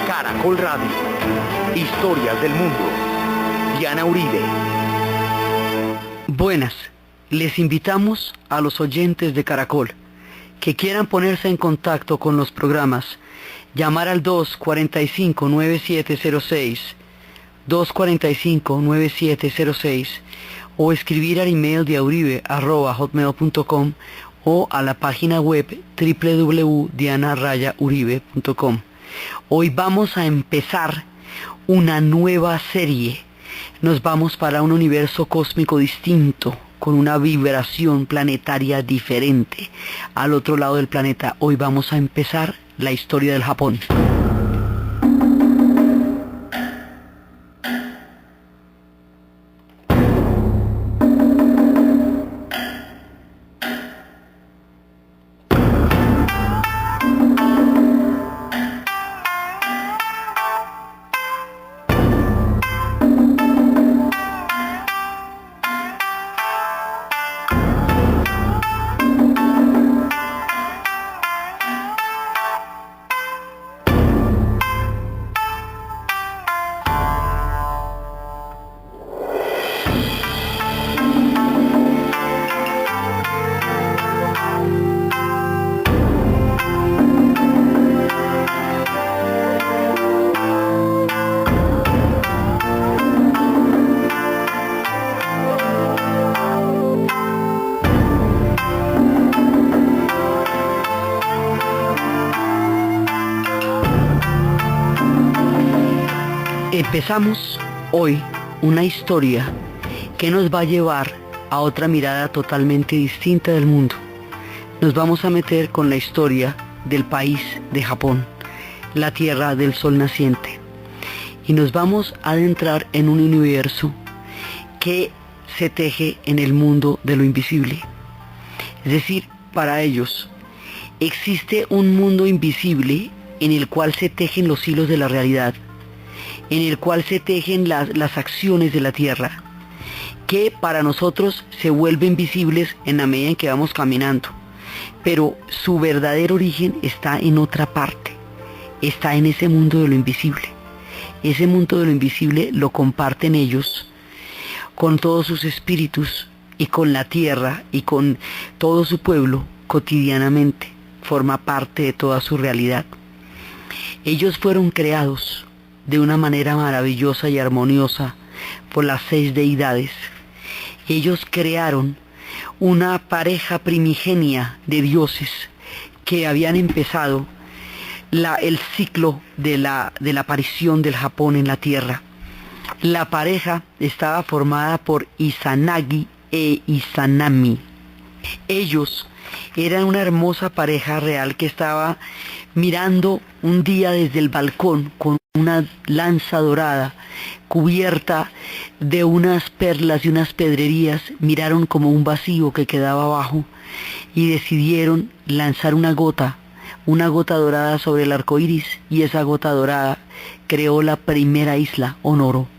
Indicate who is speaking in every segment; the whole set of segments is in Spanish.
Speaker 1: Caracol Radio. Historias del mundo. Diana Uribe.
Speaker 2: Buenas, les invitamos a los oyentes de Caracol que quieran ponerse en contacto con los programas, llamar al 245-9706, 245-9706, o escribir al email de auribe@hotmail.com o a la página web www.diana-uribe.com. Hoy vamos a empezar una nueva serie. Nos vamos para un universo cósmico distinto, con una vibración planetaria diferente. Al otro lado del planeta, hoy vamos a empezar la historia del Japón. Empezamos hoy una historia que nos va a llevar a otra mirada totalmente distinta del mundo. Nos vamos a meter con la historia del país de Japón, la tierra del sol naciente. Y nos vamos a adentrar en un universo que se teje en el mundo de lo invisible. Es decir, para ellos existe un mundo invisible en el cual se tejen los hilos de la realidad, en el cual se tejen las acciones de la tierra, que para nosotros se vuelven visibles en la medida en que vamos caminando, pero su verdadero origen está en otra parte, está en ese mundo de lo invisible. Ese mundo de lo invisible lo comparten ellos con todos sus espíritus y con la tierra y con todo su pueblo cotidianamente, forma parte de toda su realidad. Ellos fueron creados de una manera maravillosa y armoniosa por las 6 deidades. Ellos crearon una pareja primigenia de dioses que habían empezado el ciclo de la aparición del Japón en la tierra. La pareja estaba formada por Izanagi e Izanami. Ellos eran una hermosa pareja real que estaba mirando un día desde el balcón con una lanza dorada cubierta de unas perlas y unas pedrerías. Miraron como un vacío que quedaba abajo y decidieron lanzar una gota dorada sobre el arco iris, y esa gota dorada creó la primera isla, Honoro.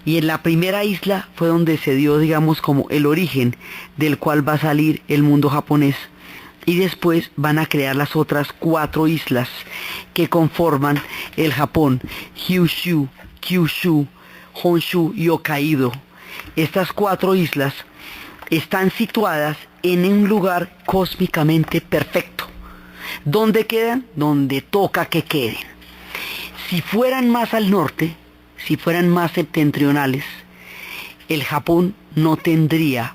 Speaker 2: Y en la primera isla fue donde se dio, digamos, como el origen del cual va a salir el mundo japonés. Y después van a crear las otras 4 islas que conforman el Japón: Kyushu, Kyushu, Honshu y Hokkaido. Estas 4 islas están situadas en un lugar cósmicamente perfecto. ¿Dónde quedan? Donde toca que queden. Si fueran más al norte, si fueran más septentrionales, el Japón no tendría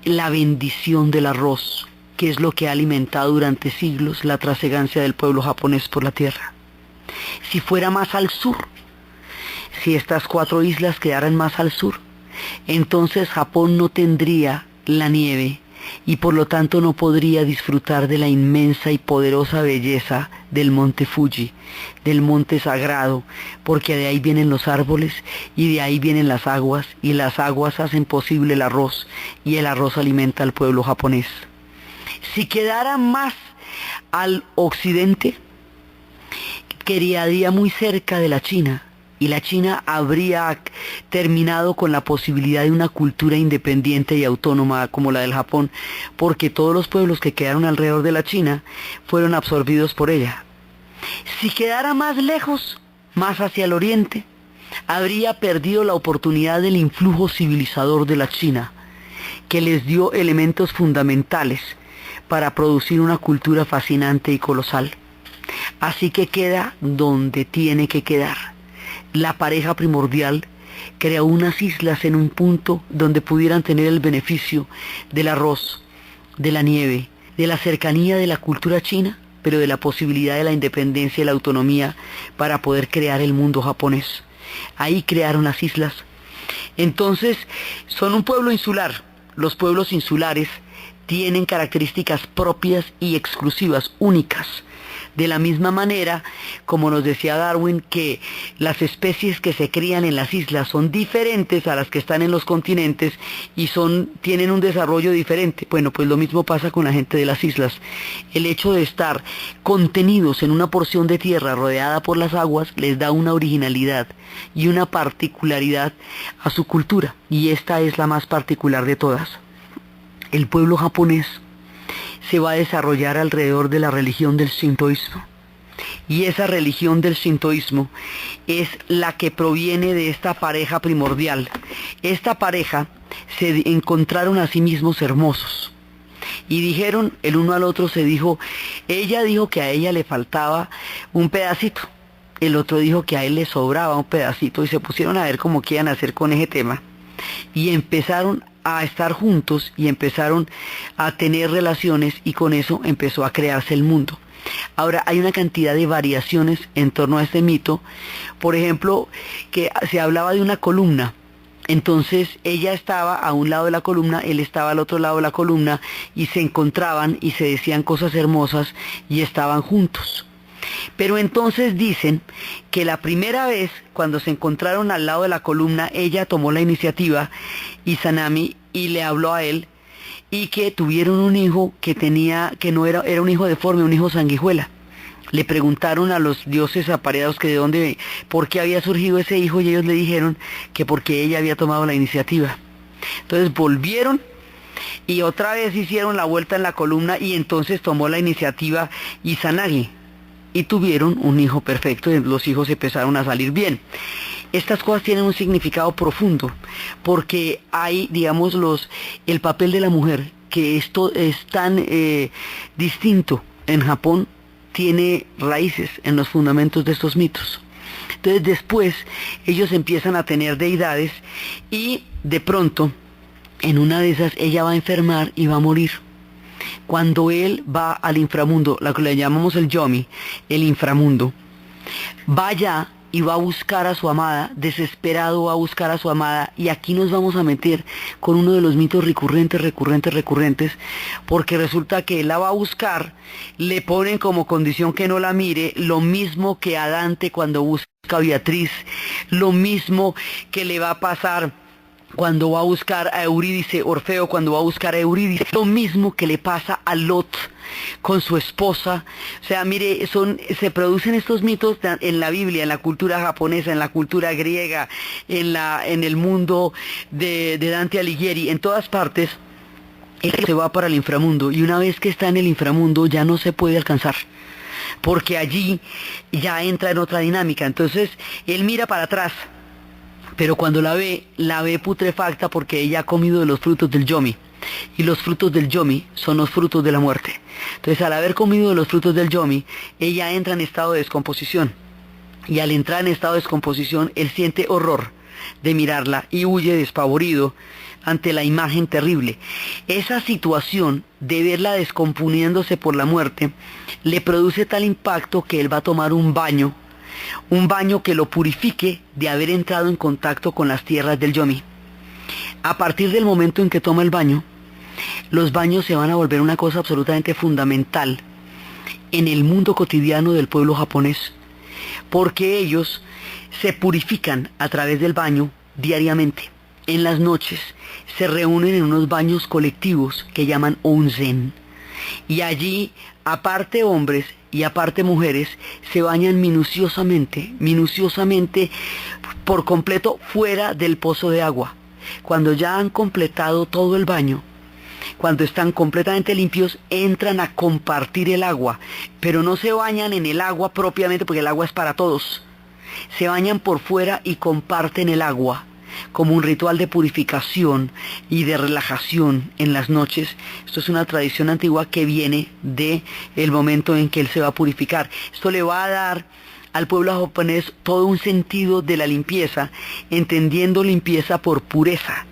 Speaker 2: la bendición del arroz, que es lo que ha alimentado durante siglos la trasegancia del pueblo japonés por la tierra. Si fuera más al sur, si estas 4 islas quedaran más al sur, entonces Japón no tendría la nieve y por lo tanto no podría disfrutar de la inmensa y poderosa belleza del monte Fuji, del monte sagrado, porque de ahí vienen los árboles y de ahí vienen las aguas, y las aguas hacen posible el arroz, y el arroz alimenta al pueblo japonés. Si quedara más al occidente, quedaría muy cerca de la China, y la China habría terminado con la posibilidad de una cultura independiente y autónoma como la del Japón, porque todos los pueblos que quedaron alrededor de la China fueron absorbidos por ella. Si quedara más lejos, más hacia el oriente, habría perdido la oportunidad del influjo civilizador de la China, que les dio elementos fundamentales para producir una cultura fascinante y colosal. Así que queda donde tiene que quedar. La pareja primordial creó unas islas en un punto donde pudieran tener el beneficio del arroz, de la nieve, de la cercanía de la cultura china, pero de la posibilidad de la independencia y la autonomía para poder crear el mundo japonés. Ahí crearon las islas. Entonces, son un pueblo insular. Los pueblos insulares tienen características propias y exclusivas, únicas. De la misma manera, como nos decía Darwin, que las especies que se crían en las islas son diferentes a las que están en los continentes y tienen un desarrollo diferente. Bueno, pues lo mismo pasa con la gente de las islas. El hecho de estar contenidos en una porción de tierra rodeada por las aguas les da una originalidad y una particularidad a su cultura, y esta es la más particular de todas. El pueblo japonés se va a desarrollar alrededor de la religión del sintoísmo. Y esa religión del sintoísmo es la que proviene de esta pareja primordial. Esta pareja se encontraron a sí mismos hermosos. Y dijeron, el uno al otro ella dijo que a ella le faltaba un pedacito. El otro dijo que a él le sobraba un pedacito, y se pusieron a ver cómo qué iban a hacer con ese tema. Y empezaron a estar juntos y empezaron a tener relaciones, y con eso empezó a crearse el mundo. Ahora, hay una cantidad de variaciones en torno a este mito. Por ejemplo, que se hablaba de una columna. Entonces ella estaba a un lado de la columna, él estaba al otro lado de la columna, y se encontraban y se decían cosas hermosas y estaban juntos. Pero entonces dicen que la primera vez, cuando se encontraron al lado de la columna, ella tomó la iniciativa, Izanami, y le habló a él, y que tuvieron un hijo que no era un hijo deforme, un hijo sanguijuela. Le preguntaron a los dioses apareados que por qué había surgido ese hijo, y ellos le dijeron que porque ella había tomado la iniciativa. Entonces volvieron y otra vez hicieron la vuelta en la columna, y entonces tomó la iniciativa Izanagi. Y tuvieron un hijo perfecto, y los hijos empezaron a salir bien. Estas cosas tienen un significado profundo, porque hay, digamos, el papel de la mujer, que esto es tan distinto en Japón, tiene raíces en los fundamentos de estos mitos. Entonces después ellos empiezan a tener deidades, y de pronto, en una de esas, ella va a enfermar y va a morir. Cuando él va al inframundo, lo que le llamamos el yomi, el inframundo, va allá y va a buscar a su amada, desesperado va a buscar a su amada, y aquí nos vamos a meter con uno de los mitos recurrentes, porque resulta que él la va a buscar, le ponen como condición que no la mire, lo mismo que a Dante cuando busca a Beatriz, lo mismo que le va a pasar cuando va a buscar a Eurídice, Orfeo cuando va a buscar a Eurídice, lo mismo que le pasa a Lot con su esposa. O sea, mire, se producen estos mitos en la Biblia, en la cultura japonesa, en la cultura griega, en el mundo de Dante Alighieri, en todas partes. Él se va para el inframundo, y una vez que está en el inframundo ya no se puede alcanzar, porque allí ya entra en otra dinámica. Entonces él mira para atrás, pero cuando la ve putrefacta, porque ella ha comido de los frutos del yomi. Y los frutos del yomi son los frutos de la muerte. Entonces, al haber comido de los frutos del yomi, ella entra en estado de descomposición. Y al entrar en estado de descomposición, él siente horror de mirarla y huye despavorido ante la imagen terrible. Esa situación de verla descomponiéndose por la muerte le produce tal impacto que él va a tomar un baño que lo purifique de haber entrado en contacto con las tierras del yomi. A partir del momento en que toma el baño, los baños se van a volver una cosa absolutamente fundamental en el mundo cotidiano del pueblo japonés, porque ellos se purifican a través del baño diariamente. En las noches se reúnen en unos baños colectivos que llaman onsen, y allí, aparte hombres y aparte mujeres, se bañan minuciosamente, por completo, fuera del pozo de agua. Cuando ya han completado todo el baño, cuando están completamente limpios, entran a compartir el agua, pero no se bañan en el agua propiamente porque el agua es para todos. Se bañan por fuera y comparten el agua como un ritual de purificación y de relajación en las noches. Esto es una tradición antigua que viene de el momento en que él se va a purificar. Esto le va a dar al pueblo japonés todo un sentido de la limpieza, entendiendo limpieza por pureza.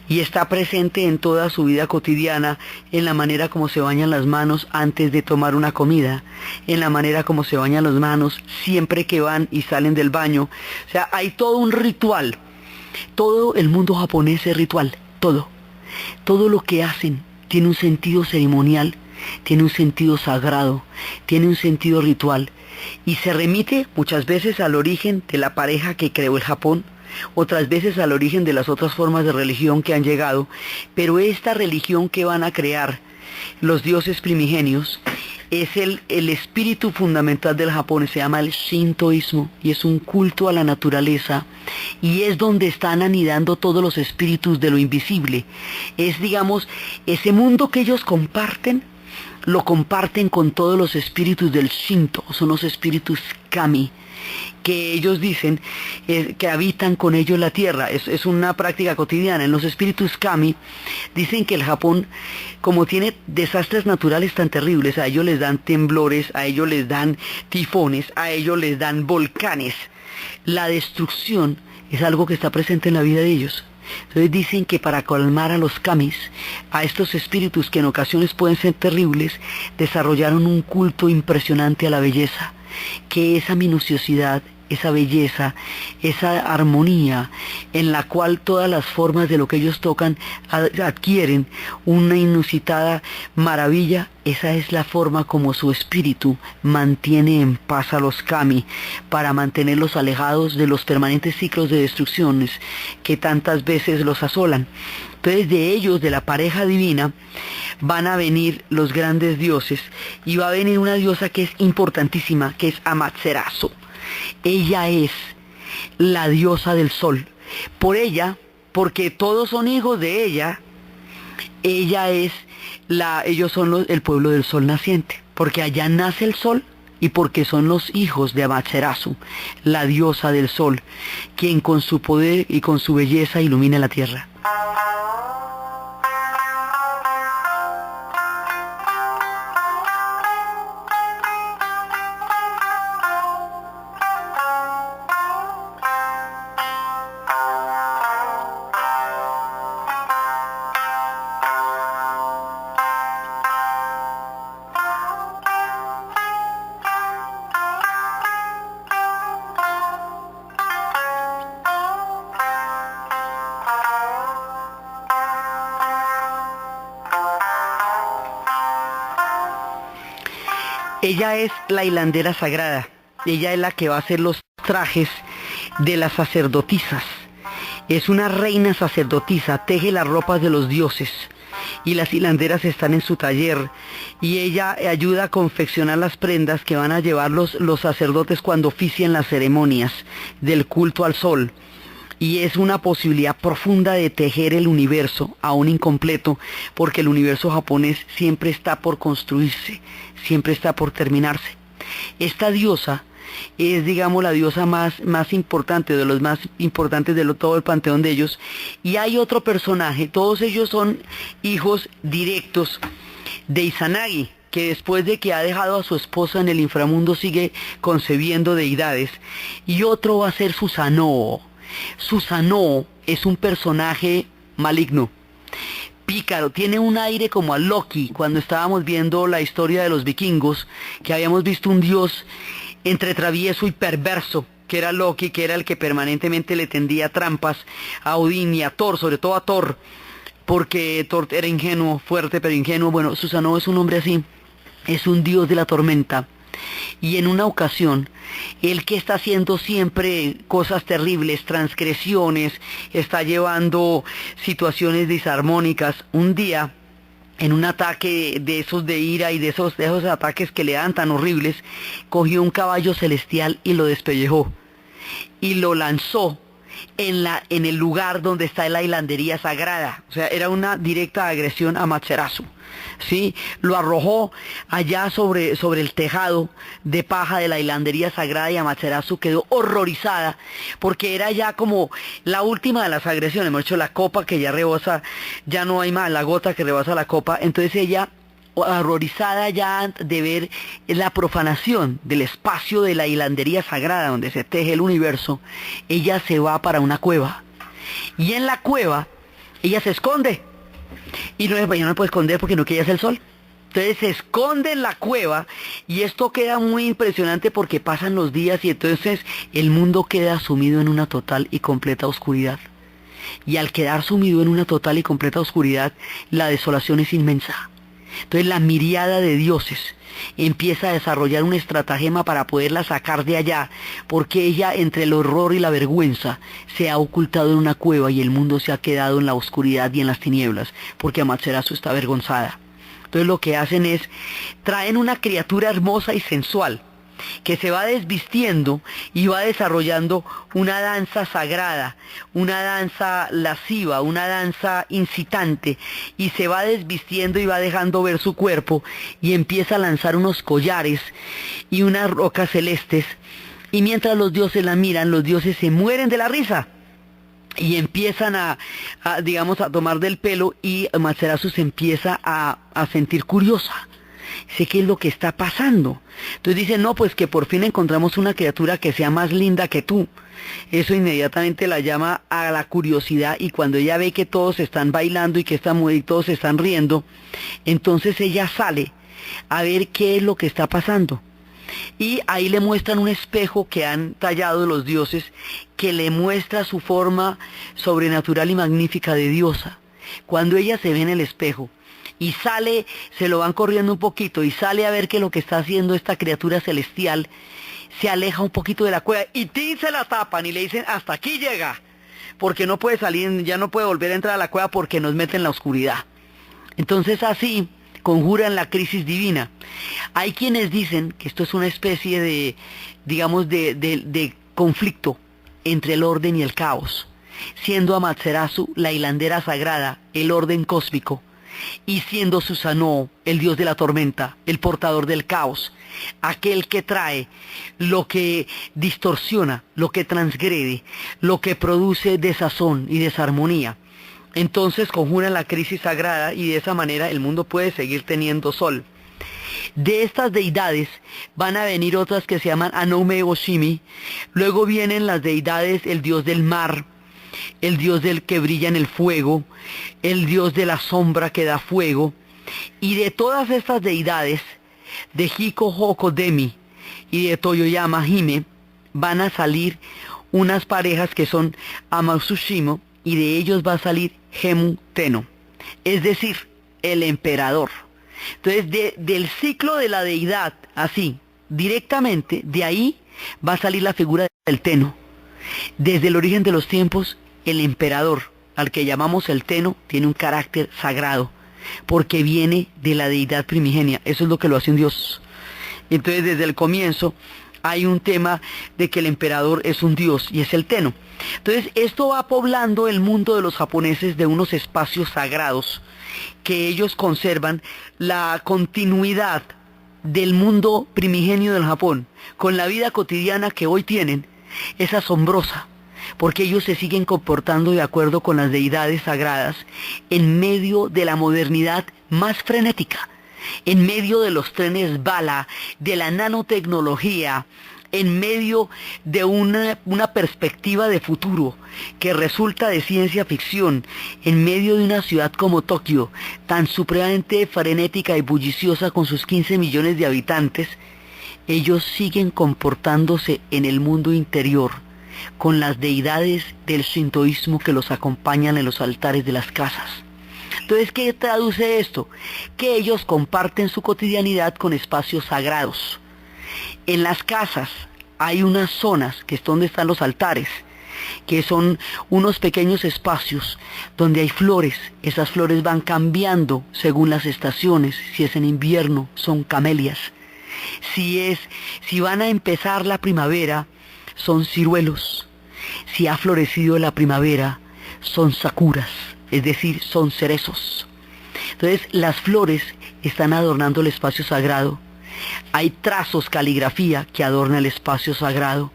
Speaker 2: Y está presente en toda su vida cotidiana, en la manera como se bañan las manos antes de tomar una comida, en la manera como se bañan las manos siempre que van y salen del baño. O sea, hay todo un ritual. Todo el mundo japonés es ritual, todo. Todo lo que hacen tiene un sentido ceremonial, tiene un sentido sagrado, tiene un sentido ritual. Y se remite muchas veces al origen de la pareja que creó el Japón, otras veces al origen de las otras formas de religión que han llegado. Pero esta religión que van a crear los dioses primigenios es el espíritu fundamental del Japón, se llama el Shintoísmo, y es un culto a la naturaleza, y es donde están anidando todos los espíritus de lo invisible. Es, digamos, ese mundo que ellos comparten, lo comparten con todos los espíritus del Shinto, son los espíritus kami, que ellos dicen que habitan con ellos la tierra. Es una práctica cotidiana. En los espíritus kami dicen que el Japón, como tiene desastres naturales tan terribles, a ellos les dan temblores, a ellos les dan tifones, a ellos les dan volcanes. La destrucción es algo que está presente en la vida de ellos. Entonces dicen que para calmar a los kamis, a estos espíritus que en ocasiones pueden ser terribles, desarrollaron un culto impresionante a la belleza, que esa minuciosidad, esa belleza, esa armonía en la cual todas las formas de lo que ellos tocan adquieren una inusitada maravilla. Esa es la forma como su espíritu mantiene en paz a los kami, para mantenerlos alejados de los permanentes ciclos de destrucciones que tantas veces los asolan. Entonces de ellos, de la pareja divina, van a venir los grandes dioses, y va a venir una diosa que es importantísima, que es Amaterasu. Ella es la diosa del sol. Por ella, porque todos son hijos de ella, ellos son el pueblo del sol naciente, porque allá nace el sol y porque son los hijos de Amaterasu, la diosa del sol, quien con su poder y con su belleza ilumina la tierra. Ella es la hilandera sagrada. Ella es la que va a hacer los trajes de las sacerdotisas. Es una reina sacerdotisa, teje las ropas de los dioses, y las hilanderas están en su taller, y ella ayuda a confeccionar las prendas que van a llevar los sacerdotes cuando ofician las ceremonias del culto al sol. Y es una posibilidad profunda de tejer el universo, aún incompleto, porque el universo japonés siempre está por construirse, siempre está por terminarse. Esta diosa es, digamos, la diosa más importante, de los más importantes de todo el panteón de ellos. Y hay otro personaje, todos ellos son hijos directos de Izanagi, que después de que ha dejado a su esposa en el inframundo sigue concebiendo deidades. Y otro va a ser Susanoo. Susanoo es un personaje maligno, pícaro, tiene un aire como a Loki. Cuando estábamos viendo la historia de los vikingos, que habíamos visto un dios entre travieso y perverso, que era Loki, que era el que permanentemente le tendía trampas a Odín y a Thor, sobre todo a Thor, porque Thor era ingenuo, fuerte pero ingenuo. Bueno, Susanoo es un hombre así, es un dios de la tormenta. Y en una ocasión, él, que está haciendo siempre cosas terribles, transgresiones, está llevando situaciones disarmónicas, un día, en un ataque de esos de ira y de esos ataques que le dan tan horribles, cogió un caballo celestial y lo despellejó, y lo lanzó en el lugar donde está la hilandería sagrada. O sea, era una directa agresión a Amaterasu. ¿Sí? Lo arrojó allá sobre el tejado de paja de la hilandería sagrada y Amaterasu quedó horrorizada porque era ya como la última de las agresiones. Hemos hecho la copa que ya rebosa, ya no hay más, la gota que rebasa la copa. Entonces ella, horrorizada ya de ver la profanación del espacio de la hilandería sagrada donde se teje el universo, ella se va para una cueva y en la cueva ella se esconde y no, ella no puede esconder porque no quiere hacer el sol. Entonces se esconde en la cueva y esto queda muy impresionante porque pasan los días y entonces el mundo queda sumido en una total y completa oscuridad. Y al quedar sumido en una total y completa oscuridad, la desolación es inmensa. Entonces la miríada de dioses empieza a desarrollar un estratagema para poderla sacar de allá, porque ella entre el horror y la vergüenza se ha ocultado en una cueva y el mundo se ha quedado en la oscuridad y en las tinieblas, porque Amaterasu está avergonzada. Entonces lo que hacen es, traen una criatura hermosa y sensual, que se va desvistiendo y va desarrollando una danza sagrada, una danza lasciva, una danza incitante, y se va desvistiendo y va dejando ver su cuerpo y empieza a lanzar unos collares y unas rocas celestes, y mientras los dioses la miran, los dioses se mueren de la risa y empiezan a tomar del pelo, y Amaterasu se empieza a sentir curiosa. Sé qué es lo que está pasando. Entonces dice, no, pues que por fin encontramos una criatura que sea más linda que tú. Eso inmediatamente la llama a la curiosidad, y cuando ella ve que todos están bailando y que todos están riendo, entonces ella sale a ver qué es lo que está pasando. Y ahí le muestran un espejo que han tallado los dioses, que le muestra su forma sobrenatural y magnífica de diosa. Cuando ella se ve en el espejo y sale, se lo van corriendo un poquito y sale a ver que lo que está haciendo esta criatura celestial, se aleja un poquito de la cueva y se la tapan y le dicen, hasta aquí llega, porque no puede salir, ya no puede volver a entrar a la cueva porque nos mete en la oscuridad. Entonces así conjuran la crisis divina. Hay quienes dicen que esto es una especie de, de conflicto entre el orden y el caos, siendo Amaterasu la hilandera sagrada, el orden cósmico, y siendo Susanoo el dios de la tormenta, el portador del caos, aquel que trae lo que distorsiona, lo que transgrede, lo que produce desazón y desarmonía. Entonces conjuran la crisis sagrada y de esa manera el mundo puede seguir teniendo sol. De estas deidades van a venir otras que se llaman Anoume Oshimi. Luego vienen las deidades, el dios del mar, el dios del que brilla en el fuego, el dios de la sombra que da fuego. Y de todas estas deidades, de Hiko Hoko Demi y de Toyoyama Hime, van a salir unas parejas que son Amatsushimo, y de ellos va a salir Hemu Tenno, es decir, el emperador. Entonces, del ciclo de la deidad, así, directamente, de ahí va a salir la figura del Tenno. Desde el origen de los tiempos, el emperador, al que llamamos el Tenno, tiene un carácter sagrado, porque viene de la deidad primigenia. Eso es lo que lo hace un dios. Entonces, desde el comienzo, hay un tema de que el emperador es un dios y es el Tenno. Entonces esto va poblando el mundo de los japoneses de unos espacios sagrados que ellos conservan. La continuidad del mundo primigenio del Japón con la vida cotidiana que hoy tienen es asombrosa, porque ellos se siguen comportando de acuerdo con las deidades sagradas en medio de la modernidad más frenética, en medio de los trenes bala, de la nanotecnología, en medio de una perspectiva de futuro que resulta de ciencia ficción, en medio de una ciudad como Tokio, tan supremamente frenética y bulliciosa con sus 15 millones de habitantes. Ellos siguen comportándose en el mundo interior con las deidades del shintoísmo que los acompañan en los altares de las casas. Entonces, ¿qué traduce esto? Que ellos comparten su cotidianidad con espacios sagrados. En las casas hay unas zonas que es donde están los altares, que son unos pequeños espacios donde hay flores. Esas flores van cambiando según las estaciones. Si es en invierno, son camelias. Si van a empezar la primavera, son ciruelos. Si ha florecido la primavera, son sakuras, es decir, son cerezos. Entonces las flores están adornando el espacio sagrado. Hay trazos, caligrafía que adorna el espacio sagrado.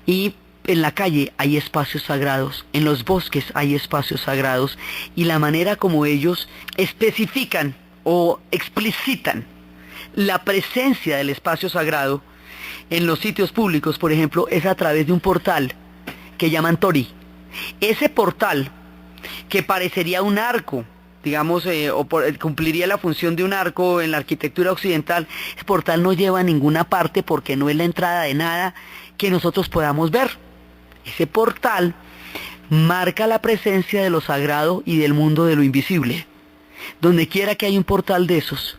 Speaker 2: Y en la calle hay espacios sagrados, en los bosques hay espacios sagrados. Y la manera como ellos especifican o explicitan la presencia del espacio sagrado en los sitios públicos, por ejemplo, es a través de un portal que llaman tori. Ese portal, que parecería un arco, digamos, cumpliría la función de un arco en la arquitectura occidental, ese portal no lleva a ninguna parte porque no es la entrada de nada que nosotros podamos ver. Ese portal marca la presencia de lo sagrado y del mundo de lo invisible. Donde quiera que haya un portal de esos,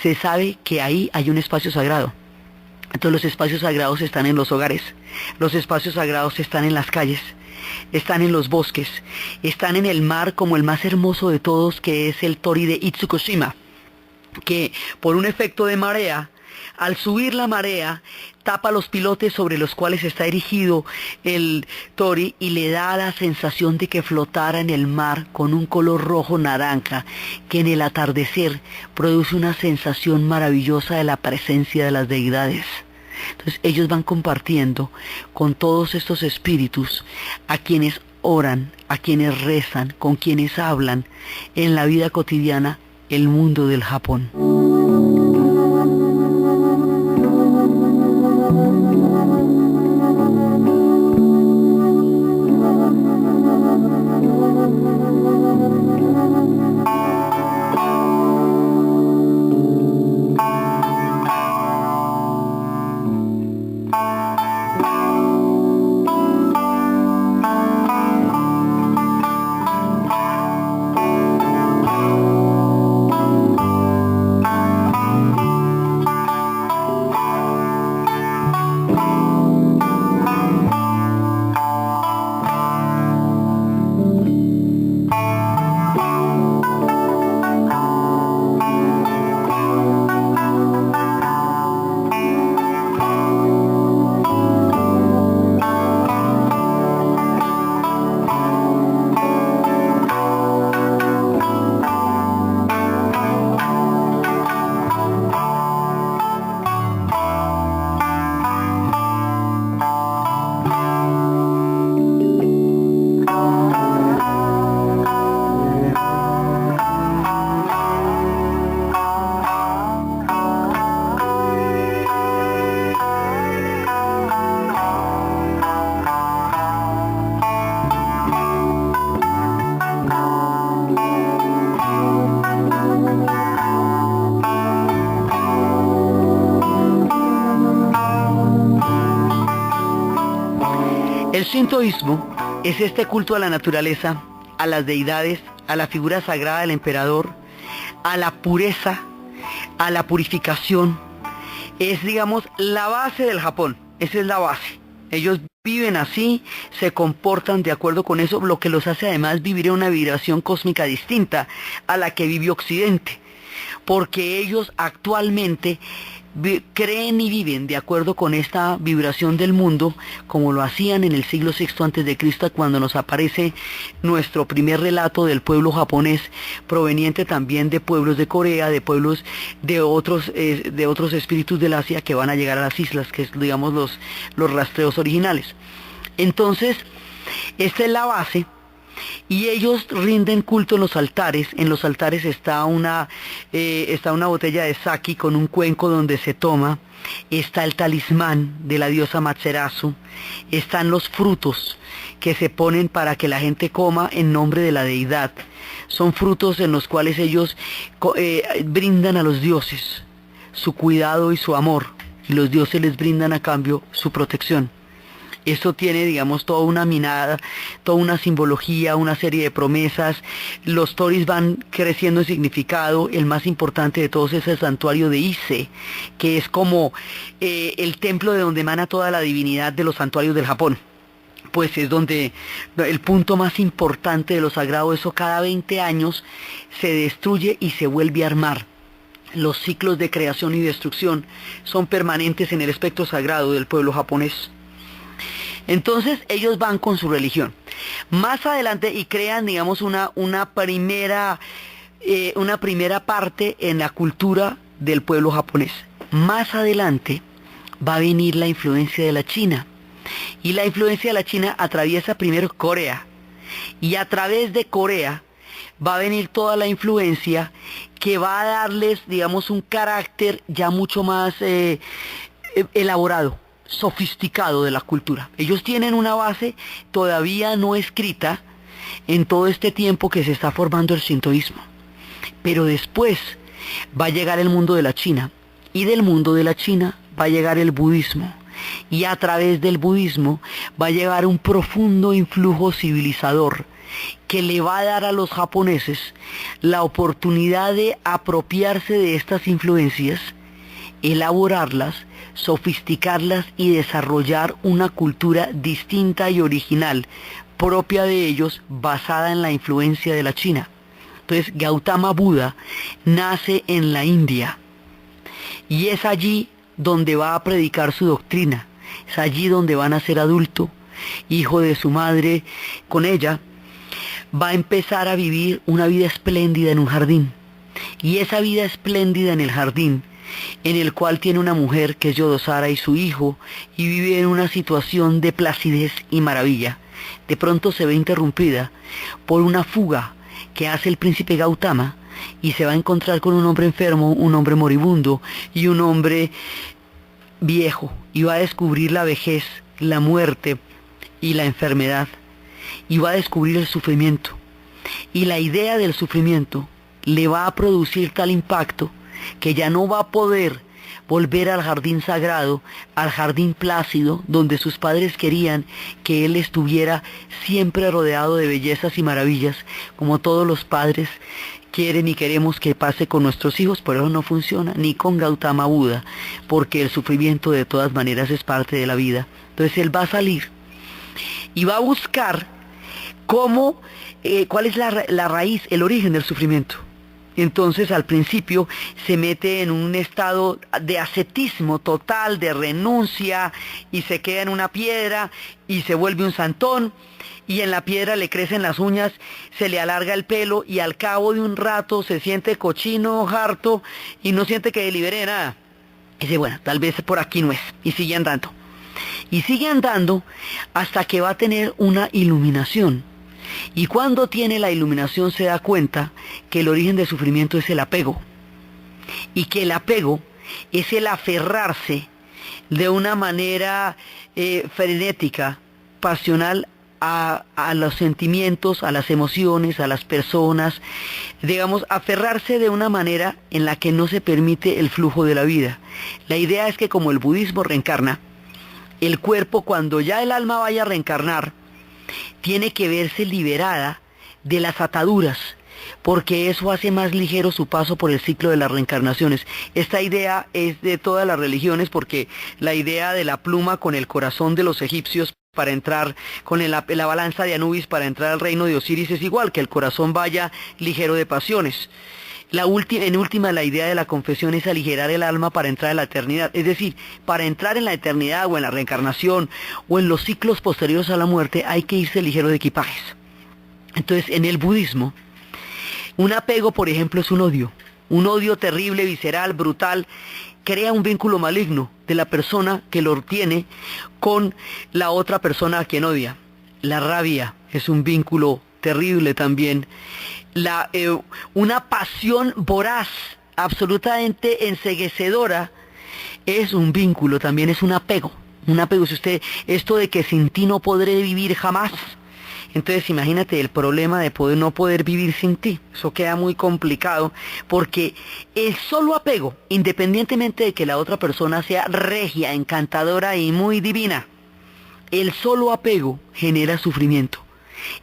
Speaker 2: se sabe que ahí hay un espacio sagrado. Entonces los espacios sagrados están en los hogares, los espacios sagrados están en las calles, están en los bosques, están en el mar como el más hermoso de todos, que es el tori de Itsukushima, que por un efecto de marea, al subir la marea, tapa los pilotes sobre los cuales está erigido el tori y le da la sensación de que flotara en el mar con un color rojo naranja, que en el atardecer produce una sensación maravillosa de la presencia de las deidades. Entonces ellos van compartiendo con todos estos espíritus, a quienes oran, a quienes rezan, con quienes hablan en la vida cotidiana, el mundo del Japón. El shintoísmo es este culto a la naturaleza, a las deidades, a la figura sagrada del emperador, a la pureza, a la purificación. Es, digamos, la base del Japón. Esa es la base. Ellos viven así, se comportan de acuerdo con eso, lo que los hace además vivir en una vibración cósmica distinta a la que vive Occidente. Porque ellos actualmente creen y viven de acuerdo con esta vibración del mundo, como lo hacían en el siglo VI a.C., cuando nos aparece nuestro primer relato del pueblo japonés, proveniente también de pueblos de Corea, de pueblos de otros espíritus del Asia que van a llegar a las islas, que es, digamos, los rastreos originales. Entonces, esta es la base. Y ellos rinden culto en los altares. En los altares está una botella de sake con un cuenco donde se toma. Está el talismán de la diosa Materazu. Están los frutos que se ponen para que la gente coma en nombre de la deidad. Son frutos en los cuales ellos brindan a los dioses su cuidado y su amor. Y los dioses les brindan a cambio su protección. Esto tiene, digamos, toda una minada, toda una simbología, una serie de promesas. Los toris van creciendo en significado. El más importante de todos es el santuario de Ise, que es como el templo de donde emana toda la divinidad de los santuarios del Japón. Pues es donde el punto más importante de lo sagrado. Eso cada 20 años se destruye y se vuelve a armar. Los ciclos de creación y destrucción son permanentes en el espectro sagrado del pueblo japonés. Entonces ellos van con su religión. Más adelante y crean, digamos, una primera parte en la cultura del pueblo japonés. Más adelante va a venir la influencia de la China. Y la influencia de la China atraviesa primero Corea. Y a través de Corea va a venir toda la influencia que va a darles, digamos, un carácter ya mucho más elaborado, sofisticado de la cultura. Ellos tienen una base todavía no escrita en todo este tiempo que se está formando el sintoísmo. Pero después va a llegar el mundo de la China, y del mundo de la China va a llegar el budismo, y a través del budismo va a llegar un profundo influjo civilizador que le va a dar a los japoneses la oportunidad de apropiarse de estas influencias, elaborarlas, sofisticarlas y desarrollar una cultura distinta y original, propia de ellos, basada en la influencia de la China. Entonces Gautama Buda nace en la India y es allí donde va a predicar su doctrina, es allí donde va a nacer adulto, hijo de su madre. Con ella va a empezar a vivir una vida espléndida en un jardín, y esa vida espléndida en el jardín, en el cual tiene una mujer que es Yodosara y su hijo, y vive en una situación de placidez y maravilla, de pronto se ve interrumpida por una fuga que hace el príncipe Gautama, y se va a encontrar con un hombre enfermo, un hombre moribundo y un hombre viejo, y va a descubrir la vejez, la muerte y la enfermedad, y va a descubrir el sufrimiento, y la idea del sufrimiento le va a producir tal impacto que ya no va a poder volver al jardín sagrado, al jardín plácido, donde sus padres querían que él estuviera siempre rodeado de bellezas y maravillas, como todos los padres quieren y queremos que pase con nuestros hijos. Pero eso no funciona, ni con Gautama Buda, porque el sufrimiento de todas maneras es parte de la vida. Entonces él va a salir y va a buscar cuál es la raíz, el origen del sufrimiento. Entonces al principio se mete en un estado de ascetismo total, de renuncia, y se queda en una piedra y se vuelve un santón, y en la piedra le crecen las uñas, se le alarga el pelo, y al cabo de un rato se siente cochino, harto, y no siente que libere nada. Y dice, bueno, tal vez por aquí no es, y sigue andando. Y sigue andando hasta que va a tener una iluminación. Y cuando tiene la iluminación se da cuenta que el origen del sufrimiento es el apego. Y que el apego es el aferrarse de una manera frenética, pasional, a los sentimientos, a las emociones, a las personas. Digamos, aferrarse de una manera en la que no se permite el flujo de la vida. La idea es que como el budismo reencarna, el cuerpo, cuando ya el alma vaya a reencarnar, tiene que verse liberada de las ataduras, porque eso hace más ligero su paso por el ciclo de las reencarnaciones. Esta idea es de todas las religiones, porque la idea de la pluma con el corazón de los egipcios para entrar, con la balanza de Anubis para entrar al reino de Osiris, es igual, que el corazón vaya ligero de pasiones. En última, la idea de la confesión es aligerar el alma para entrar en la eternidad. Es decir, para entrar en la eternidad o en la reencarnación o en los ciclos posteriores a la muerte hay que irse ligero de equipajes. Entonces, en el budismo, un apego, por ejemplo, es un odio terrible, visceral, brutal, crea un vínculo maligno de la persona que lo tiene con la otra persona a quien odia. La rabia es un vínculo terrible también. Una pasión voraz, absolutamente enceguecedora, es un vínculo, también es un apego. Un apego, si usted, esto de que sin ti no podré vivir jamás. Entonces imagínate el problema de no poder vivir sin ti. Eso queda muy complicado, porque el solo apego, independientemente de que la otra persona sea regia, encantadora y muy divina, el solo apego genera sufrimiento.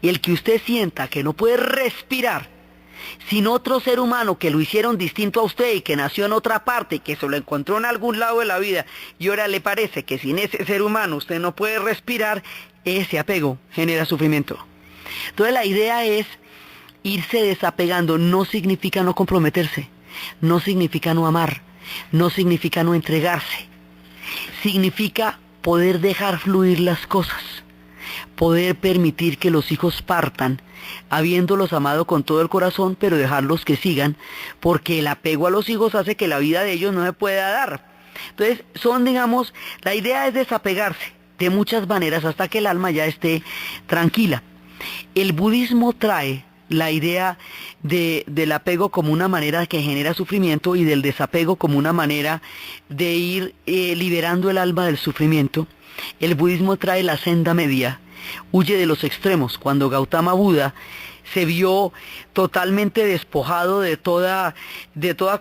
Speaker 2: Y el que usted sienta que no puede respirar sin otro ser humano que lo hicieron distinto a usted y que nació en otra parte y que se lo encontró en algún lado de la vida, y ahora le parece que sin ese ser humano usted no puede respirar, ese apego genera sufrimiento. Entonces la idea es irse desapegando. No significa no comprometerse, no significa no amar, no significa no entregarse, significa poder dejar fluir las cosas, poder permitir que los hijos partan, habiéndolos amado con todo el corazón, pero dejarlos que sigan, porque el apego a los hijos hace que la vida de ellos no se pueda dar. Entonces, digamos, la idea es desapegarse de muchas maneras hasta que el alma ya esté tranquila. El budismo trae la idea del apego como una manera que genera sufrimiento y del desapego como una manera de ir liberando el alma del sufrimiento. El budismo trae la senda media, huye de los extremos. Cuando Gautama Buda se vio totalmente despojado de toda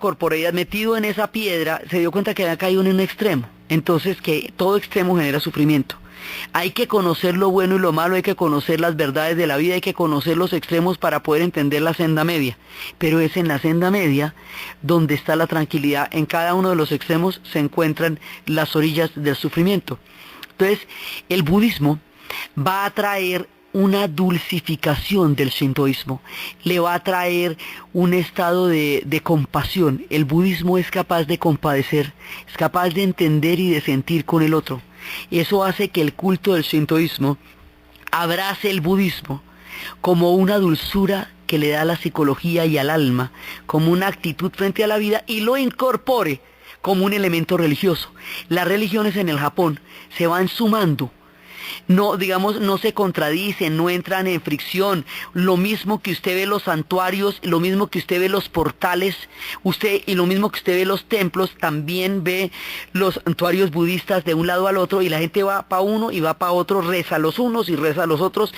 Speaker 2: corporeidad, metido en esa piedra, se dio cuenta que había caído en un extremo. Entonces, que todo extremo genera sufrimiento. Hay que conocer lo bueno y lo malo, hay que conocer las verdades de la vida, hay que conocer los extremos para poder entender la senda media. Pero es en la senda media donde está la tranquilidad. En cada uno de los extremos se encuentran las orillas del sufrimiento. Entonces, el budismo va a traer una dulcificación del shintoísmo, le va a traer un estado de compasión. El budismo es capaz de compadecer, es capaz de entender y de sentir con el otro. Eso hace que el culto del shintoísmo abrace el budismo como una dulzura que le da a la psicología y al alma, como una actitud frente a la vida, y lo incorpore como un elemento religioso. Las religiones en el Japón se van sumando, no, digamos, no se contradicen, no entran en fricción. Lo mismo que usted ve los santuarios, lo mismo que usted ve los portales, y lo mismo que usted ve los templos, también ve los santuarios budistas de un lado al otro, y la gente va para uno y va para otro, reza a los unos y reza a los otros,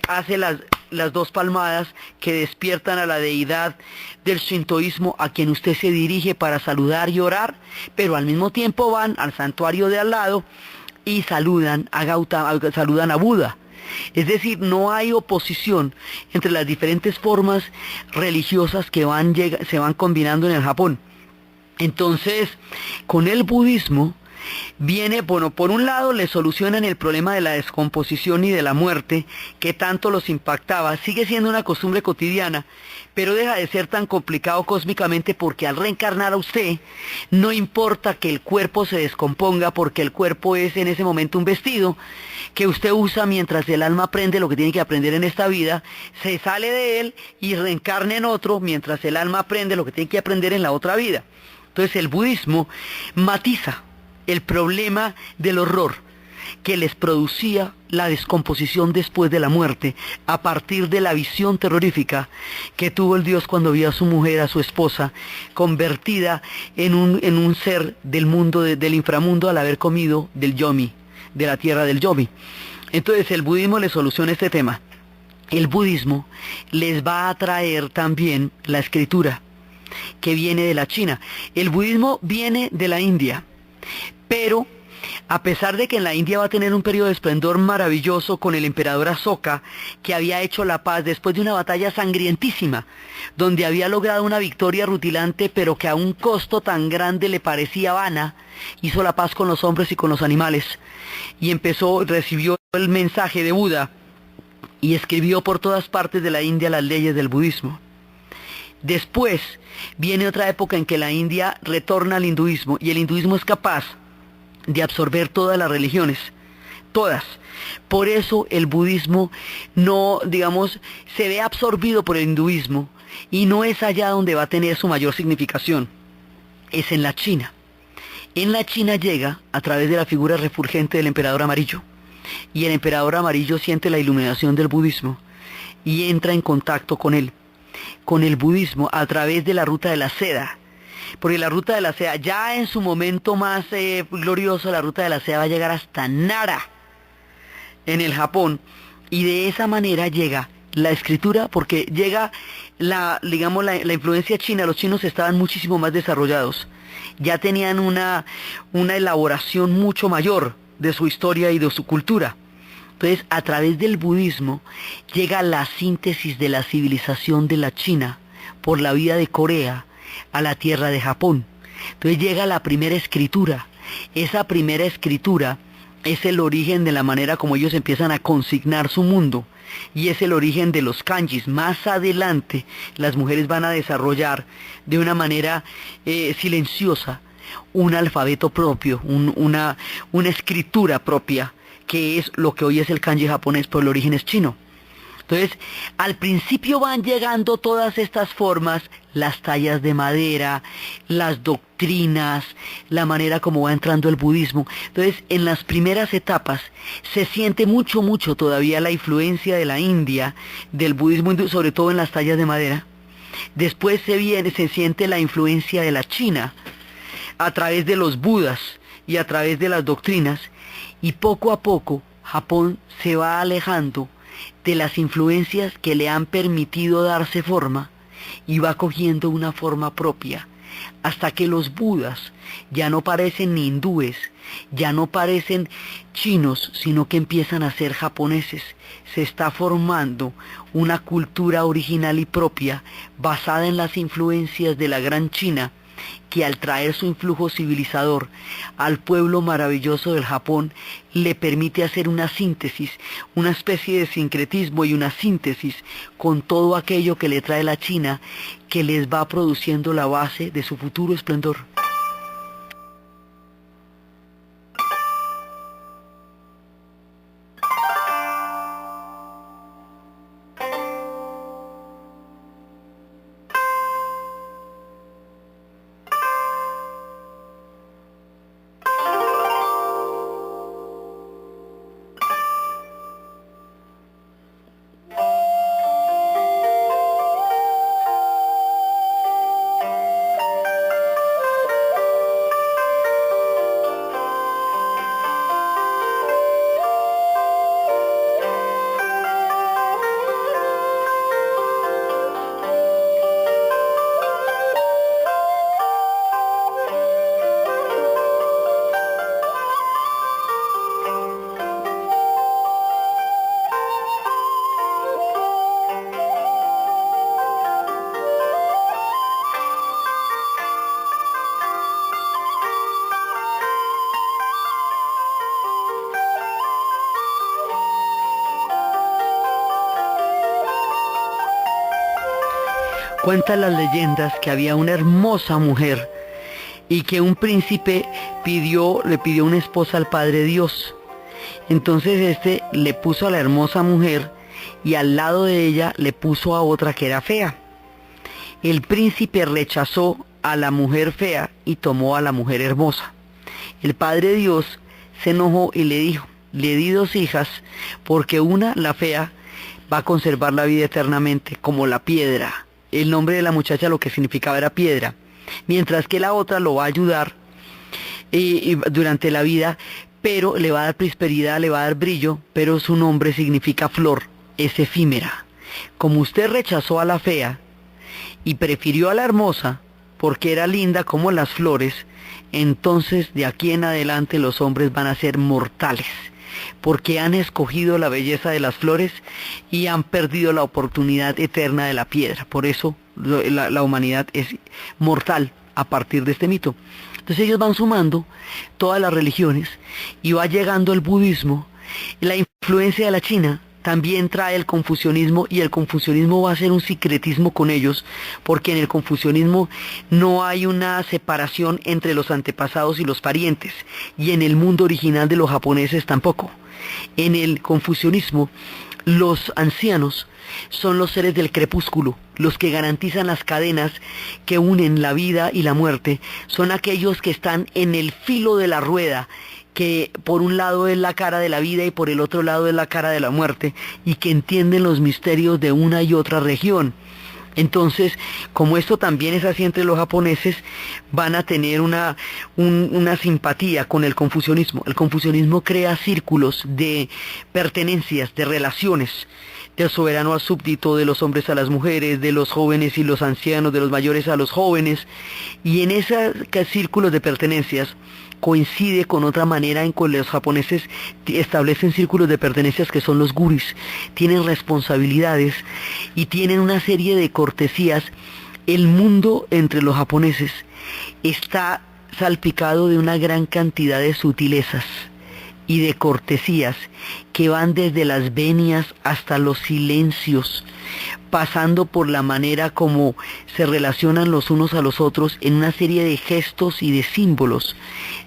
Speaker 2: hace las dos palmadas que despiertan a la deidad del shintoísmo a quien usted se dirige para saludar y orar, pero al mismo tiempo van al santuario de al lado y saludan a Gautama, saludan a Buda. Es decir, no hay oposición entre las diferentes formas religiosas que se van combinando en el Japón. Entonces, con el budismo viene, bueno, por un lado le solucionan el problema de la descomposición y de la muerte que tanto los impactaba. Sigue siendo una costumbre cotidiana, pero deja de ser tan complicado cósmicamente, porque al reencarnar a usted no importa que el cuerpo se descomponga, porque el cuerpo es en ese momento un vestido que usted usa mientras el alma aprende lo que tiene que aprender en esta vida, se sale de él y reencarna en otro mientras el alma aprende lo que tiene que aprender en la otra vida. Entonces el budismo matiza el problema del horror que les producía la descomposición después de la muerte, a partir de la visión terrorífica que tuvo el dios cuando vio a su mujer, a su esposa, convertida en un ser del mundo, del inframundo, al haber comido del yomi, de la tierra del yomi. Entonces el budismo les soluciona este tema. El budismo les va a traer también la escritura, que viene de la China. El budismo viene de la India, pero a pesar de que en la India va a tener un periodo de esplendor maravilloso con el emperador Asoka, que había hecho la paz después de una batalla sangrientísima, donde había logrado una victoria rutilante, pero que a un costo tan grande le parecía vana, hizo la paz con los hombres y con los animales, y recibió el mensaje de Buda, y escribió por todas partes de la India las leyes del budismo. Después viene otra época en que la India retorna al hinduismo, y el hinduismo es capaz de absorber todas las religiones, todas. Por eso el budismo no, digamos, se ve absorbido por el hinduismo, y no es allá donde va a tener su mayor significación, es en la China. En la China llega a través de la figura refulgente del emperador amarillo, y el emperador amarillo siente la iluminación del budismo y entra en contacto con él, con el budismo, a través de la ruta de la seda. Porque la ruta de la seda, ya en su momento más glorioso, la ruta de la seda va a llegar hasta Nara, en el Japón, y de esa manera llega la escritura, porque llega la influencia china. Los chinos estaban muchísimo más desarrollados, ya tenían una elaboración mucho mayor de su historia y de su cultura. Entonces, a través del budismo llega la síntesis de la civilización de la China por la vía de Corea a la tierra de Japón. Entonces llega la primera escritura. Esa primera escritura es el origen de la manera como ellos empiezan a consignar su mundo, y es el origen de los kanjis. Más adelante las mujeres van a desarrollar de una manera silenciosa un alfabeto propio, una escritura propia, que es lo que hoy es el kanji japonés, pero el origen es chino. Entonces, al principio van llegando todas estas formas, las tallas de madera, las doctrinas, la manera como va entrando el budismo. Entonces, en las primeras etapas se siente mucho todavía la influencia de la India, del budismo hindú, sobre todo en las tallas de madera. Después se siente la influencia de la China, a través de los Budas y a través de las doctrinas, y poco a poco Japón se va alejando de las influencias que le han permitido darse forma y va cogiendo una forma propia, hasta que los Budas ya no parecen ni hindúes, ya no parecen chinos, sino que empiezan a ser japoneses. Se está formando una cultura original y propia basada en las influencias de la Gran China, que al traer su influjo civilizador al pueblo maravilloso del Japón, le permite hacer una síntesis, una especie de sincretismo y una síntesis con todo aquello que le trae la China, que les va produciendo la base de su futuro esplendor. Cuentan las leyendas que había una hermosa mujer y que un príncipe le pidió una esposa al Padre Dios. Entonces este le puso a la hermosa mujer y al lado de ella le puso a otra que era fea. El príncipe rechazó a la mujer fea y tomó a la mujer hermosa. El Padre Dios se enojó y le dijo: le di 2 hijas, porque una, la fea, va a conservar la vida eternamente, como la piedra. El nombre de la muchacha lo que significaba era piedra, mientras que la otra lo va a ayudar durante la vida, pero le va a dar prosperidad, le va a dar brillo, pero su nombre significa flor, es efímera. Como usted rechazó a la fea y prefirió a la hermosa, porque era linda como las flores, entonces de aquí en adelante los hombres van a ser mortales, porque han escogido la belleza de las flores y han perdido la oportunidad eterna de la piedra. Por eso la humanidad es mortal a partir de este mito. Entonces ellos van sumando todas las religiones y va llegando el budismo. La influencia de la China también trae el confucianismo, y el confucianismo va a ser un sincretismo con ellos, porque en el confucianismo no hay una separación entre los antepasados y los parientes, y en el mundo original de los japoneses tampoco. En el confucianismo, los ancianos son los seres del crepúsculo, los que garantizan las cadenas que unen la vida y la muerte, son aquellos que están en el filo de la rueda, que por un lado es la cara de la vida y por el otro lado es la cara de la muerte, y que entienden los misterios de una y otra región. Entonces, como esto también es así entre los japoneses, van a tener una simpatía con el confucianismo. El confucianismo crea círculos de pertenencias, de relaciones, del soberano al súbdito, de los hombres a las mujeres, de los jóvenes y los ancianos, de los mayores a los jóvenes, y en esos círculos de pertenencias coincide con otra manera en que los japoneses establecen círculos de pertenencias, que son los guris. Tienen responsabilidades y tienen una serie de cortesías. El mundo entre los japoneses está salpicado de una gran cantidad de sutilezas, y de cortesías que van desde las venias hasta los silencios, pasando por la manera como se relacionan los unos a los otros en una serie de gestos y de símbolos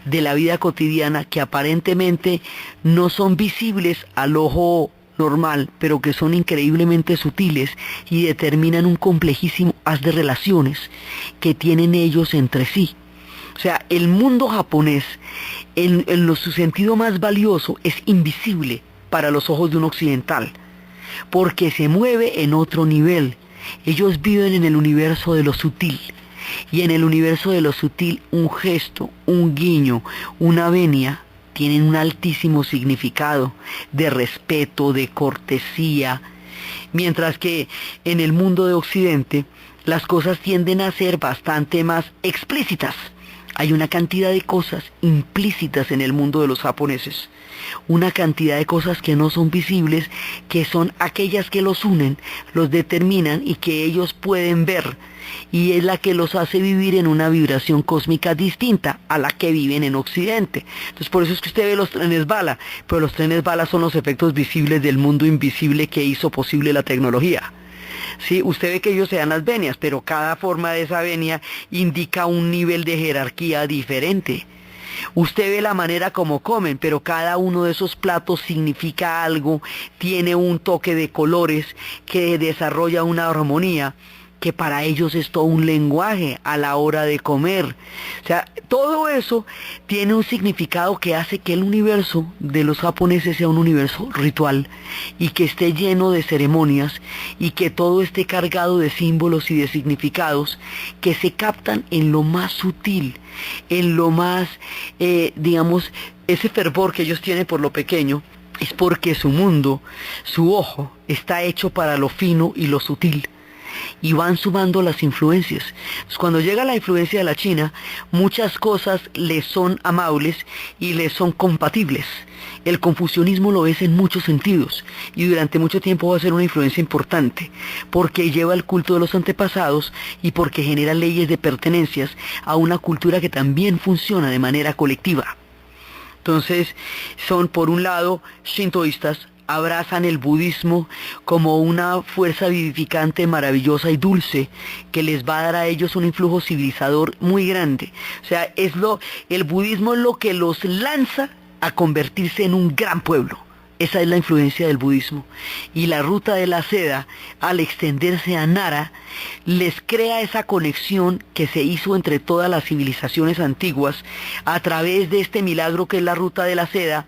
Speaker 2: de la vida cotidiana que aparentemente no son visibles al ojo normal, pero que son increíblemente sutiles y determinan un complejísimo haz de relaciones que tienen ellos entre sí. O sea, el mundo japonés, su sentido más valioso, es invisible para los ojos de un occidental, porque se mueve en otro nivel. Ellos viven en el universo de lo sutil, y en el universo de lo sutil un gesto, un guiño, una venia, tienen un altísimo significado de respeto, de cortesía, mientras que en el mundo de Occidente las cosas tienden a ser bastante más explícitas. Hay una cantidad de cosas implícitas en el mundo de los japoneses, una cantidad de cosas que no son visibles, que son aquellas que los unen, los determinan y que ellos pueden ver, y es la que los hace vivir en una vibración cósmica distinta a la que viven en Occidente. Entonces por eso es que usted ve los trenes bala, pero los trenes bala son los efectos visibles del mundo invisible que hizo posible la tecnología. Sí, usted ve que ellos se dan las venias, pero cada forma de esa venia indica un nivel de jerarquía diferente. Usted ve la manera como comen, pero cada uno de esos platos significa algo, tiene un toque de colores que desarrolla una armonía, que para ellos es todo un lenguaje a la hora de comer. O sea, todo eso tiene un significado que hace que el universo de los japoneses sea un universo ritual y que esté lleno de ceremonias y que todo esté cargado de símbolos y de significados que se captan en lo más sutil, en lo más, digamos, ese fervor que ellos tienen por lo pequeño. Es porque su mundo, su ojo, está hecho para lo fino y lo sutil. Y van sumando las influencias. Entonces, cuando llega la influencia de la China, muchas cosas les son amables y les son compatibles. El confucianismo lo es en muchos sentidos y durante mucho tiempo va a ser una influencia importante porque lleva el culto de los antepasados y porque genera leyes de pertenencias a una cultura que también funciona de manera colectiva. Entonces son por un lado shintoístas, abrazan el budismo como una fuerza vivificante, maravillosa y dulce, que les va a dar a ellos un influjo civilizador muy grande. O sea, el budismo es lo que los lanza a convertirse en un gran pueblo. Esa es la influencia del budismo. Y la ruta de la seda, al extenderse a Nara, les crea esa conexión que se hizo entre todas las civilizaciones antiguas a través de este milagro que es la ruta de la seda,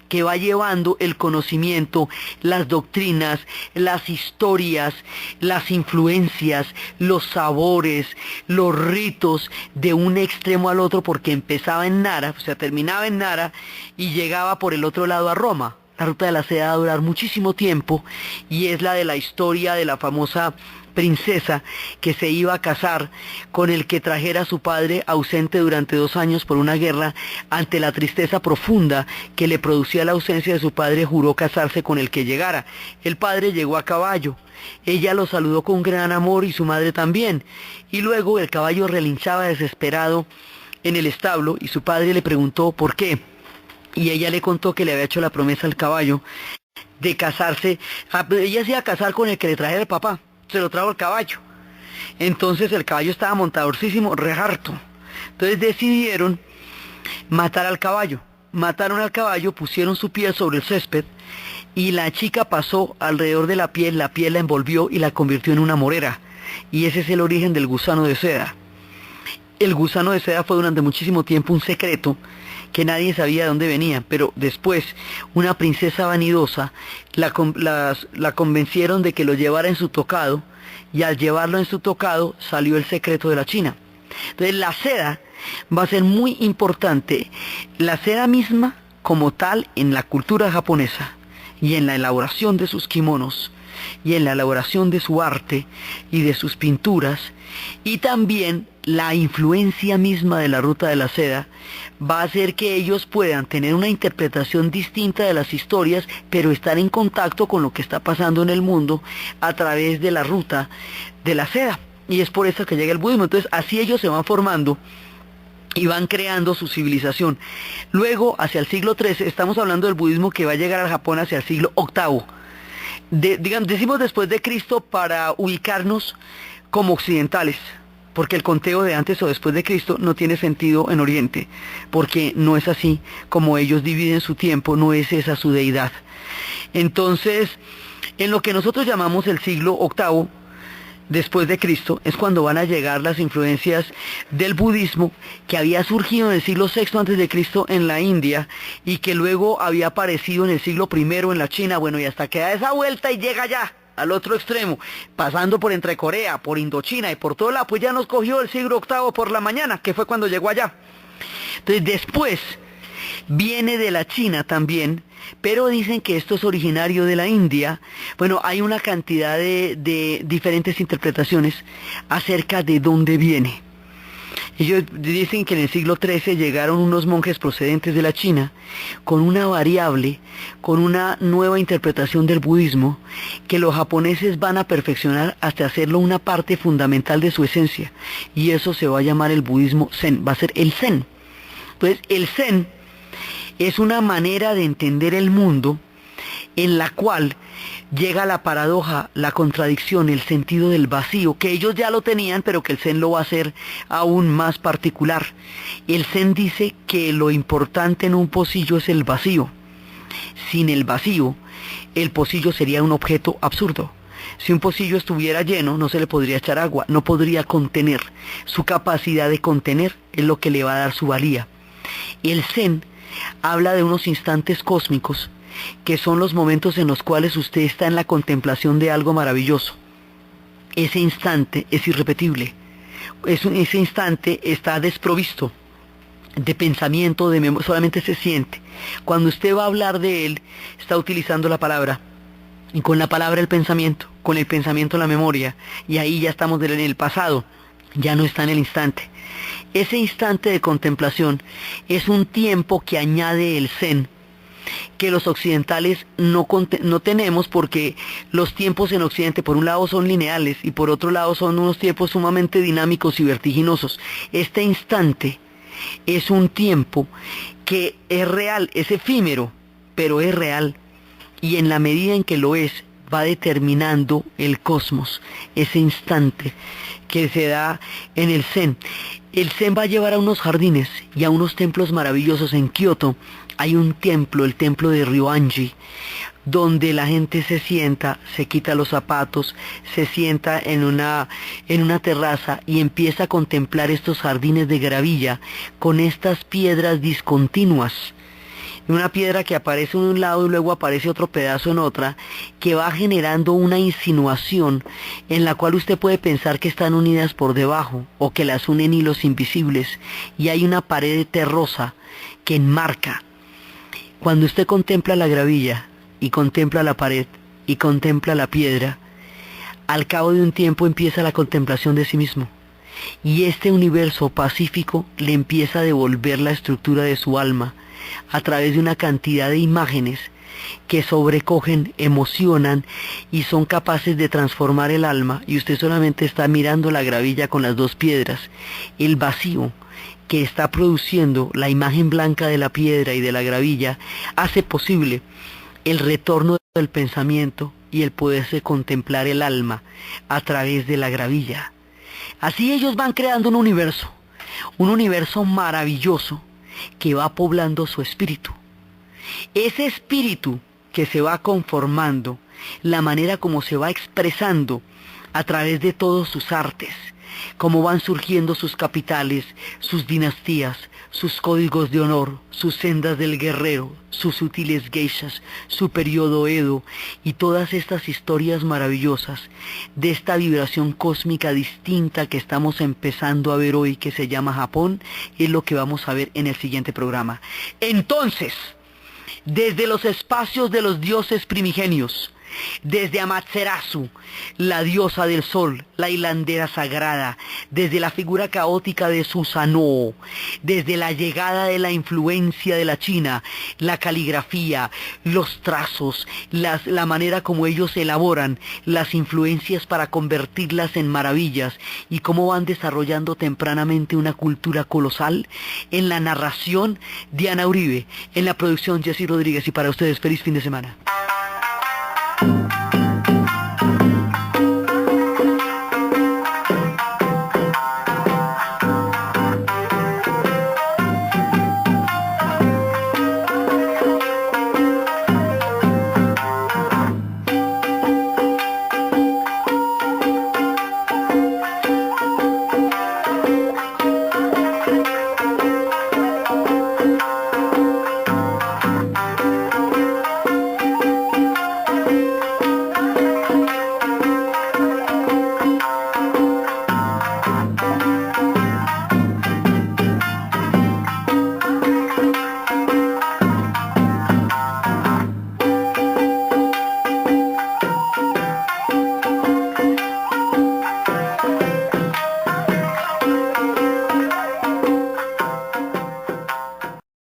Speaker 2: que va llevando el conocimiento, las doctrinas, las historias, las influencias, los sabores, los ritos de un extremo al otro, porque empezaba en Nara, o sea, terminaba en Nara y llegaba por el otro lado a Roma. La ruta de la seda va a durar muchísimo tiempo y es la de la historia de la famosa princesa que se iba a casar con el que trajera a su padre ausente durante 2 años por una guerra. Ante la tristeza profunda que le producía la ausencia de su padre, juró casarse con el que llegara. El padre llegó a caballo, ella lo saludó con gran amor y su madre también, y luego el caballo relinchaba desesperado en el establo y su padre le preguntó por qué, y ella le contó que le había hecho la promesa al caballo de casarse. Ella se iba a casar con el que le trajera el papá, se lo trajo el caballo. Entonces el caballo estaba montadorcísimo, re harto. Entonces decidieron matar al caballo. Mataron al caballo, pusieron su piel sobre el césped y la chica pasó alrededor de la piel la envolvió y la convirtió en una morera. Y ese es el origen del gusano de seda. El gusano de seda fue durante muchísimo tiempo un secreto que nadie sabía de dónde venía, pero después una princesa vanidosa la convencieron de que lo llevara en su tocado, y al llevarlo en su tocado salió el secreto de la China. Entonces la seda va a ser muy importante, la seda misma como tal en la cultura japonesa y en la elaboración de sus kimonos y en la elaboración de su arte y de sus pinturas, y también la influencia misma de la ruta de la seda va a hacer que ellos puedan tener una interpretación distinta de las historias, pero estar en contacto con lo que está pasando en el mundo a través de la ruta de la seda. Y es por eso que llega el budismo. Entonces así ellos se van formando y van creando su civilización. Luego, hacia el siglo XIII, estamos hablando del budismo que va a llegar al Japón hacia el siglo VIII. Decimos después de Cristo para ubicarnos como occidentales, porque el conteo de antes o después de Cristo no tiene sentido en Oriente, porque no es así como ellos dividen su tiempo, no es esa su deidad. Entonces, en lo que nosotros llamamos el siglo VIII después de Cristo, es cuando van a llegar las influencias del budismo que había surgido en el siglo VI antes de Cristo en la India y que luego había aparecido en el siglo I en la China, bueno, y hasta que da esa vuelta y llega ya al otro extremo, pasando por entre Corea, por Indochina y por todo lado, pues ya nos cogió el siglo VIII por la mañana, que fue cuando llegó allá. Entonces después viene de la China también, pero dicen que esto es originario de la India. Bueno, hay una cantidad de diferentes interpretaciones acerca de dónde viene. Ellos dicen que en el siglo XIII llegaron unos monjes procedentes de la China con una variable, con una nueva interpretación del budismo que los japoneses van a perfeccionar hasta hacerlo una parte fundamental de su esencia. Y eso se va a llamar el budismo Zen, va a ser el Zen. Entonces, el Zen es una manera de entender el mundo en la cual llega la paradoja, la contradicción, el sentido del vacío, que ellos ya lo tenían, pero que el Zen lo va a hacer aún más particular. El Zen dice que lo importante en un pocillo es el vacío. Sin el vacío, el pocillo sería un objeto absurdo. Si un pocillo estuviera lleno, no se le podría echar agua, no podría contener. Su capacidad de contener es lo que le va a dar su valía. El Zen habla de unos instantes cósmicos que son los momentos en los cuales usted está en la contemplación de algo maravilloso. Ese instante es irrepetible. Ese instante está desprovisto de pensamiento, de memoria, solamente se siente. Cuando usted va a hablar de él, está utilizando la palabra. Y con la palabra el pensamiento, con el pensamiento la memoria. Y ahí ya estamos en el pasado, ya no está en el instante. Ese instante de contemplación es un tiempo que añade el Zen, que los occidentales no tenemos, porque los tiempos en Occidente por un lado son lineales y por otro lado son unos tiempos sumamente dinámicos y vertiginosos. Este instante es un tiempo que es real, es efímero, pero es real, y en la medida en que lo es, va determinando el cosmos, ese instante que se da en el Zen. El Zen va a llevar a unos jardines y a unos templos maravillosos. En Kioto hay un templo, el templo de Ryoanji, donde la gente se sienta, se quita los zapatos, se sienta en una terraza y empieza a contemplar estos jardines de gravilla con estas piedras discontinuas. Una piedra que aparece en un lado y luego aparece otro pedazo en otra, que va generando una insinuación en la cual usted puede pensar que están unidas por debajo o que las unen hilos invisibles, y hay una pared terrosa que enmarca. Cuando usted contempla la gravilla y contempla la pared y contempla la piedra, al cabo de un tiempo empieza la contemplación de sí mismo, y este universo pacífico le empieza a devolver la estructura de su alma a través de una cantidad de imágenes que sobrecogen, emocionan y son capaces de transformar el alma, y usted solamente está mirando la gravilla con las dos piedras. El vacío que está produciendo la imagen blanca de la piedra y de la gravilla hace posible el retorno del pensamiento y el poderse contemplar el alma a través de la gravilla. Así ellos van creando un universo maravilloso que va poblando su espíritu. Ese espíritu que se va conformando, la manera como se va expresando a través de todos sus artes, cómo van surgiendo sus capitales, sus dinastías, sus códigos de honor, sus sendas del guerrero, sus sutiles geishas, su periodo Edo y todas estas historias maravillosas de esta vibración cósmica distinta que estamos empezando a ver hoy, que se llama Japón, es lo que vamos a ver en el siguiente programa. Entonces, desde los espacios de los dioses primigenios, desde Amaterasu, la diosa del sol, la hilandera sagrada, desde la figura caótica de Susanoo, desde la llegada de la influencia de la China, la caligrafía, los trazos, la manera como ellos elaboran las influencias para convertirlas en maravillas y cómo van desarrollando tempranamente una cultura colosal. En la narración, Diana Uribe, en la producción, Jessy Rodríguez, y para ustedes, feliz fin de semana.